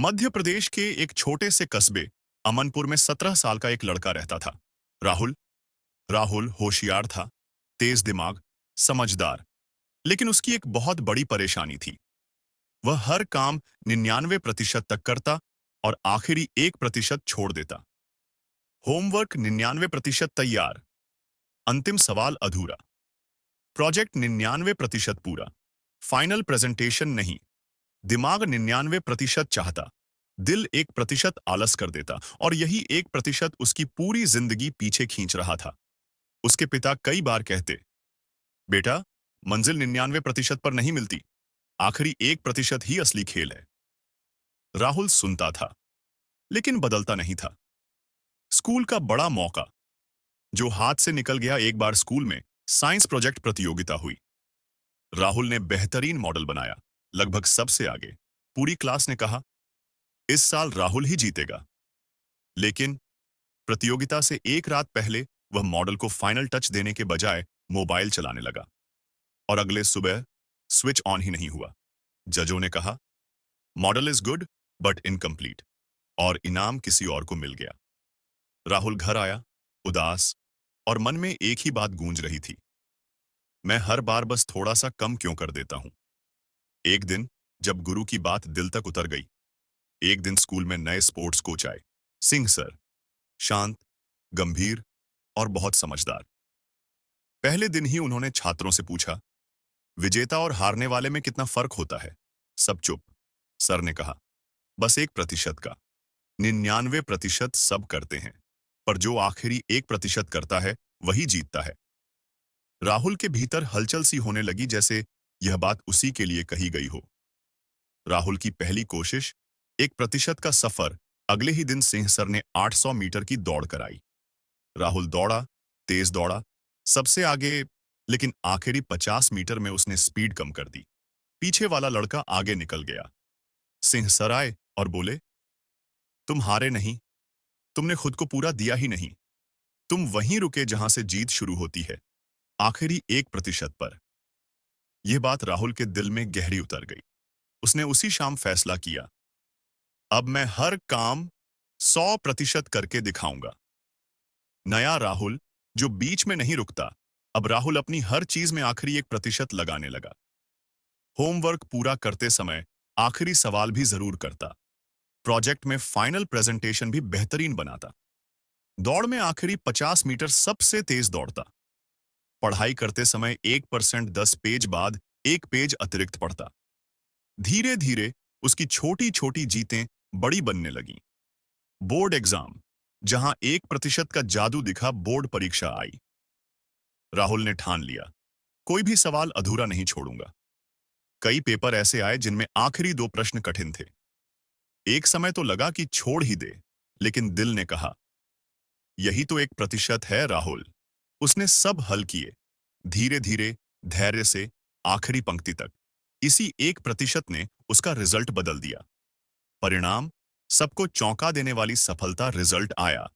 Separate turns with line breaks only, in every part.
मध्य प्रदेश के एक छोटे से कस्बे अमनपुर में 17 साल का एक लड़का रहता था। राहुल। राहुल होशियार था, तेज दिमाग, समझदार। लेकिन उसकी एक बहुत बड़ी परेशानी थी। वह हर काम 99% तक करता और आखिरी 1% छोड़ देता। होमवर्क 99% तैयार, अंतिम सवाल अधूरा। प्रोजेक्ट 99% पूरा, फाइनल प्रेजेंटेशन नहीं। दिमाग 99% चाहता, दिल 1% आलस कर देता, और यही 1% उसकी पूरी जिंदगी पीछे खींच रहा था। उसके पिता कई बार कहते, बेटा, मंजिल 99% पर नहीं मिलती, आखिरी 1% ही असली खेल है। राहुल सुनता था, लेकिन बदलता नहीं था। स्कूल का बड़ा मौका जो हाथ से निकल गया। एक बार स्कूल में साइंस प्रोजेक्ट प्रतियोगिता हुई। राहुल ने बेहतरीन मॉडल बनाया, लगभग सबसे आगे। पूरी क्लास ने कहा, इस साल राहुल ही जीतेगा। लेकिन प्रतियोगिता से एक रात पहले वह मॉडल को फाइनल टच देने के बजाय मोबाइल चलाने लगा, और अगले सुबह स्विच ऑन ही नहीं हुआ। जजों ने कहा, model is good but incomplete, और इनाम किसी और को मिल गया। राहुल घर आया, उदास, और मन में एक ही बात गूंज रही थी, मैं हर बार बस थोड़ा सा कम क्यों कर देता हूं। एक दिन जब गुरु की बात दिल तक उतर गई। एक दिन स्कूल में नए स्पोर्ट्स कोच आए, सिंह सर। शांत, गंभीर और बहुत समझदार। पहले दिन ही उन्होंने छात्रों से पूछा, विजेता और हारने वाले में कितना फर्क होता है। सब चुप। सर ने कहा, बस 1% का। 99% सब करते हैं, पर जो आखिरी 1% करता है वही जीतता है। राहुल के भीतर हलचल सी होने लगी, जैसे यह बात उसी के लिए कही गई हो। राहुल की पहली कोशिश, 1% का सफर। अगले ही दिन सिंह सर ने 800 मीटर की दौड़ कराई। राहुल दौड़ा, तेज दौड़ा, सबसे आगे। लेकिन आखिरी 50 मीटर में उसने स्पीड कम कर दी। पीछे वाला लड़का आगे निकल गया। सिंह सर आए और बोले, तुम हारे नहीं, तुमने खुद को पूरा दिया ही नहीं। तुम वहीं रुके जहां से जीत शुरू होती है, आखिरी 1% पर। यह बात राहुल के दिल में गहरी उतर गई। उसने उसी शाम फैसला किया, अब मैं हर काम 100% करके दिखाऊंगा। नया राहुल, जो बीच में नहीं रुकता। अब राहुल अपनी हर चीज में आखिरी 1% लगाने लगा। होमवर्क पूरा करते समय आखिरी सवाल भी जरूर करता। प्रोजेक्ट में फाइनल प्रेजेंटेशन भी बेहतरीन बनाता। दौड़ में आखिरी 50 मीटर सबसे तेज दौड़ता। पढ़ाई करते समय 1% 10 पेज बाद 1 पेज अतिरिक्त पढ़ता। धीरे धीरे उसकी छोटी छोटी जीतें बड़ी बनने लगीं। बोर्ड एग्जाम, जहां 1% का जादू दिखा, बोर्ड परीक्षा आई। राहुल ने ठान लिया, कोई भी सवाल अधूरा नहीं छोड़ूंगा। कई पेपर ऐसे आए जिनमें आखिरी 2 प्रश्न कठिन थे। एक समय तो लगा कि छोड़ ही दे, लेकिन दिल ने कहा, यही तो 1% है राहुल। उसने सब हल किए, धीरे धीरे, धैर्य से, आखिरी पंक्ति तक। इसी 1% ने उसका रिजल्ट बदल दिया। परिणाम, सबको चौंका देने वाली सफलता। रिजल्ट आया,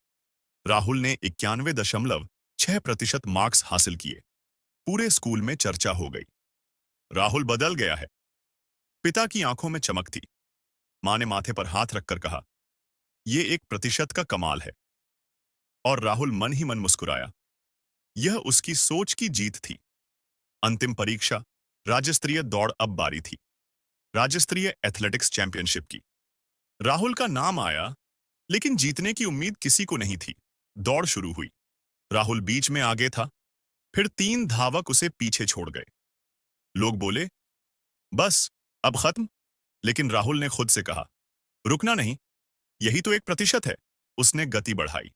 राहुल ने 91.6% मार्क्स हासिल किए। पूरे स्कूल में चर्चा हो गई, राहुल बदल गया है। पिता की आंखों में चमक थी। मां ने माथे पर हाथ रखकर कहा, यह 1% का कमाल है। और राहुल मन ही मन मुस्कुराया। यह उसकी सोच की जीत थी। अंतिम परीक्षा, राज्य स्तरीय दौड़ अब बारी थी। राज्य स्तरीय एथलेटिक्स चैंपियनशिप की। राहुल का नाम आया, लेकिन जीतने की उम्मीद किसी को नहीं थी। दौड़ शुरू हुई। राहुल बीच में आगे था, फिर 3 धावक उसे पीछे छोड़ गए। लोग बोले, बस अब खत्म। लेकिन राहुल ने खुद से कहा, रुकना नहीं, यही तो 1% है। उसने गति बढ़ाई।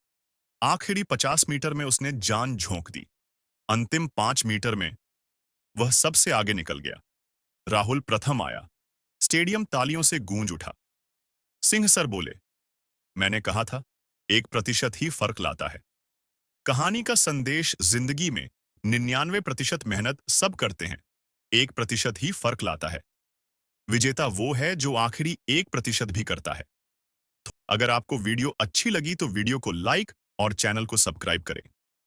आखिरी 50 मीटर में उसने जान झोंक दी। अंतिम 5 मीटर में वह सबसे आगे निकल गया। राहुल प्रथम आया। स्टेडियम तालियों से गूंज उठा। सिंह सर बोले, मैंने कहा था, 1% ही फर्क लाता है। कहानी का संदेश, जिंदगी में 99% मेहनत सब करते हैं, 1% ही फर्क लाता है। विजेता वो है जो आखिरी 1% भी करता है। अगर आपको वीडियो अच्छी लगी तो वीडियो को लाइक और चैनल को सब्सक्राइब करें।